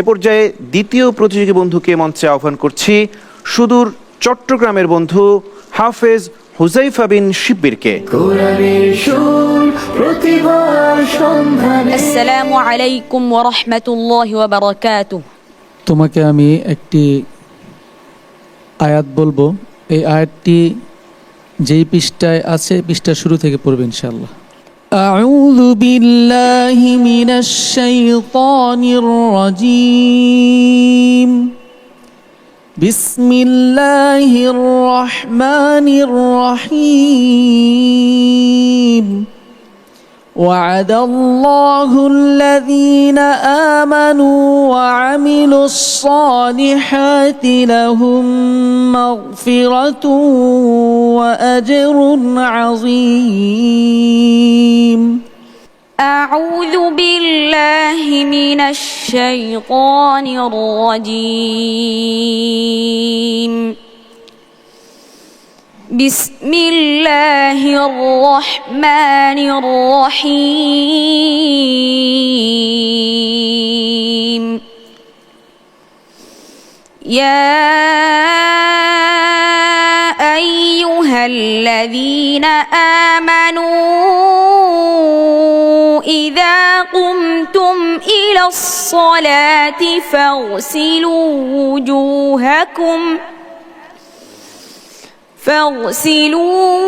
এ পর্যায়ে দ্বিতীয় প্রতিযোগী বন্ধুকে মঞ্চে আহ্বান করছি, সুদূর চট্টগ্রামের বন্ধু হাফেজ হুযাইফা বিন শিব্বিরকে। আসসালামু আলাইকুম ওয়া রাহমাতুল্লাহি ওয়া বারাকাতুহু। তোমাকে আমি একটি আয়াত বলবো, এই আয়াতটি যেই পৃষ্ঠায় আছে পৃষ্ঠার শুরু থেকে পড়বে ইনশাআল্লাহ। আউযু বিল্লাহি মিনাশ শাইতানির রাজীম। বিসমিল্লাহির রহমানির রহিম। وعد الله الذين آمنوا وعملوا الصالحات لهم مغفرة وأجر عظيم. أعوذ بالله من الشيطان الرجيم. بسم الله الرحمن الرحيم. يا أيها الذين آمنوا إذا قمتم إلى الصلاة فاغسلوا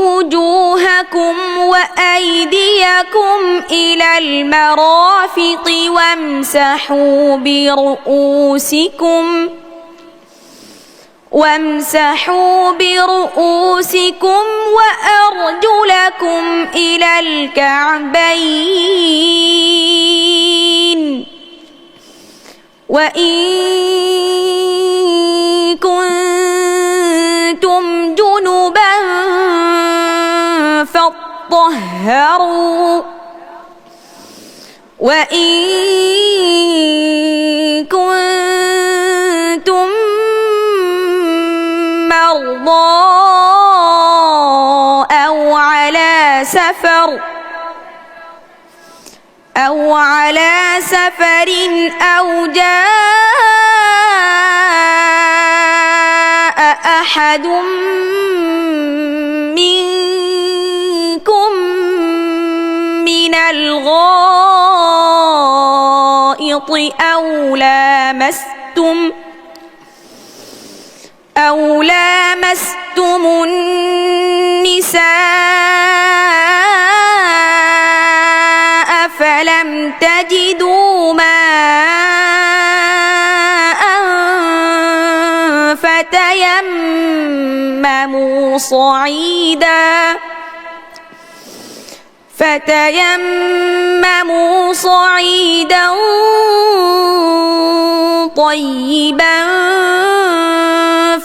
وجوهكم وأيديكم إلى المرافق وامسحوا برؤوسكم وأرجلكم إلى الكعبين، وإن كنتم جنبا فاطهروا، وإن كنتم مرضى أو على سفر أو جاء أحد منكم من الغائط أو لامستم النساء فلم تجدوا ماء فتيمموا صعيدا طيبا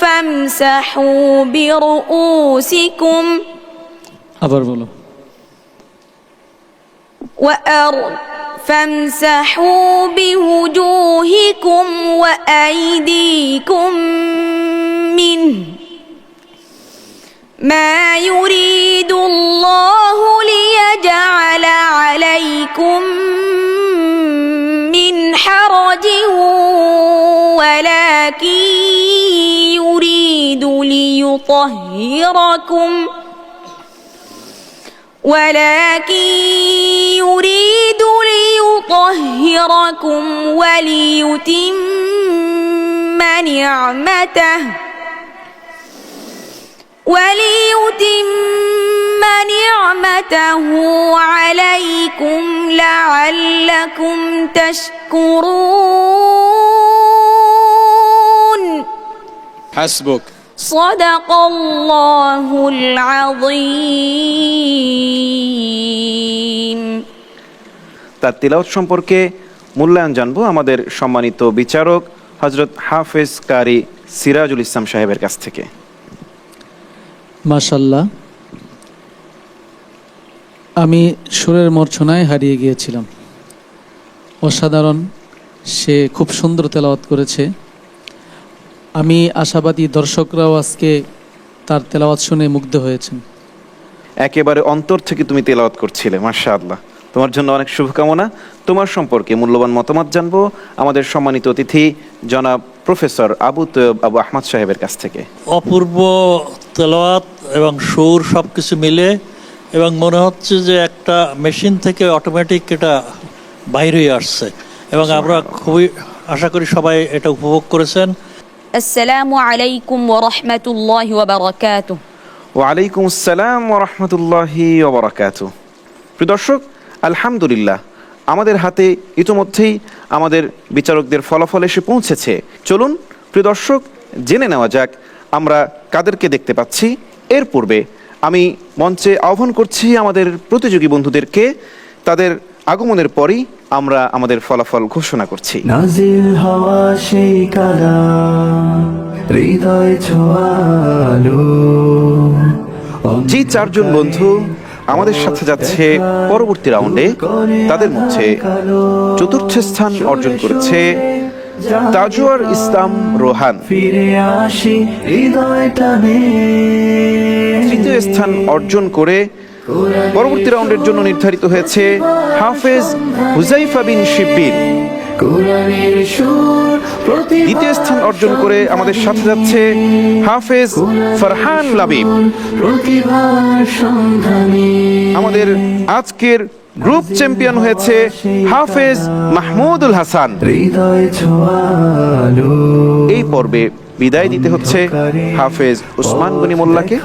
فامسحوا برؤوسكم فامسحوا بوجوهكم وأيديكم منه ما يريد الله ليجعل عليكم من حرج ولكن يريد ليطهركم وليتم نعمته عليكم لعلكم تشكرون. حسبك. صدق الله العظيم. তার তিলাওয়াত সম্পর্কে মূল্যায়ন জানবো আমাদের সম্মানিত বিচারক হযরত হাফেজ কারি সিরাজুল ইসলাম সাহেবের কাছ থেকে। মাশাআল্লাহ, আমি সুরের মূর্ছনায় হারিয়ে গিয়েছিলাম। অসাধারণ, সে খুব সুন্দর তেলাওয়াত করেছে। আমি আশাবাদী দর্শকরাও আজকে তার তেলাওয়াত শুনে মুগ্ধ হয়েছেন। একেবারে অন্তর থেকে তুমি তেলাওয়াত করছিলে, মাশাআল্লাহ। তোমার জন্য অনেক শুভকামনা। তোমার সম্পর্কে মূল্যবান মতামত জানবো আমাদের সম্মানিত অতিথি জনাব প্রফেসর আবু তৈয়ব আবু আহমদ সাহেবের কাছ থেকে। অপূর্ব তেলাওয়াত এবং সুর সব কিছু মিলে, এবং মনে হচ্ছে যে একটা মেশিন থেকে অটোমেটিক এটা বাইর হয়ে আসছে, এবং আমরা খুবই আশা করি সবাই এটা উপভোগ করেছেন। আসসালামু আলাইকুম ওয়া রাহমাতুল্লাহি ওয়া বারাকাতুহু। ওয়ালাইকুম আসসালাম ওয়া রাহমাতুল্লাহি ওয়া বারাকাতুহু। প্রিয় দর্শক, আলহামদুলিল্লাহ আমাদের হাতে ইতোমধ্যেই আমাদের বিচারকদের ফলাফল এসে পৌঁছেছে। চলুন প্রিয় দর্শক, জেনে নেওয়া যাক আমরা কাদেরকে দেখতে পাচ্ছি। এর পূর্বে আমি মঞ্চে আহ্বান করছি আমাদের প্রতিযোগী বন্ধুদেরকে। তাদের আগমনের পরই আমরা আমাদের ফলাফল ঘোষণা করছি। নাজিল হওয়া সেই কালাম হৃদয় ছোঁয়ালো। যে চারজন বন্ধু আমাদের সাথে যাচ্ছে পরবর্তী রাউন্ডে, তাদের মধ্যে চতুর্থ স্থান অর্জন করেছে তাজওয়ার ইসলাম রোহান। ফিরে আসি হৃদয় টানে। তৃতীয় স্থান অর্জন করে পরবর্তী রাউন্ডের জন্য নির্ধারিত হয়েছে হাফেজ হুজাইফা বিন শিব্বির। কোরআনের সুর দ্বিতীয় স্থান অর্জন করে আমাদের সাথে যাচ্ছে হাফেজ ফারহান লাবিব। প্রতিভার সন্ধানে আমাদের আজকের গ্রুপ চ্যাম্পিয়ন হয়েছে হাফেজ মাহমুদুল হাসান। হৃদয় ছোঁয়ালো। এই পর্বে বিদায় দিতে হচ্ছে হাফেজ উসমান গনি মোল্লাকে।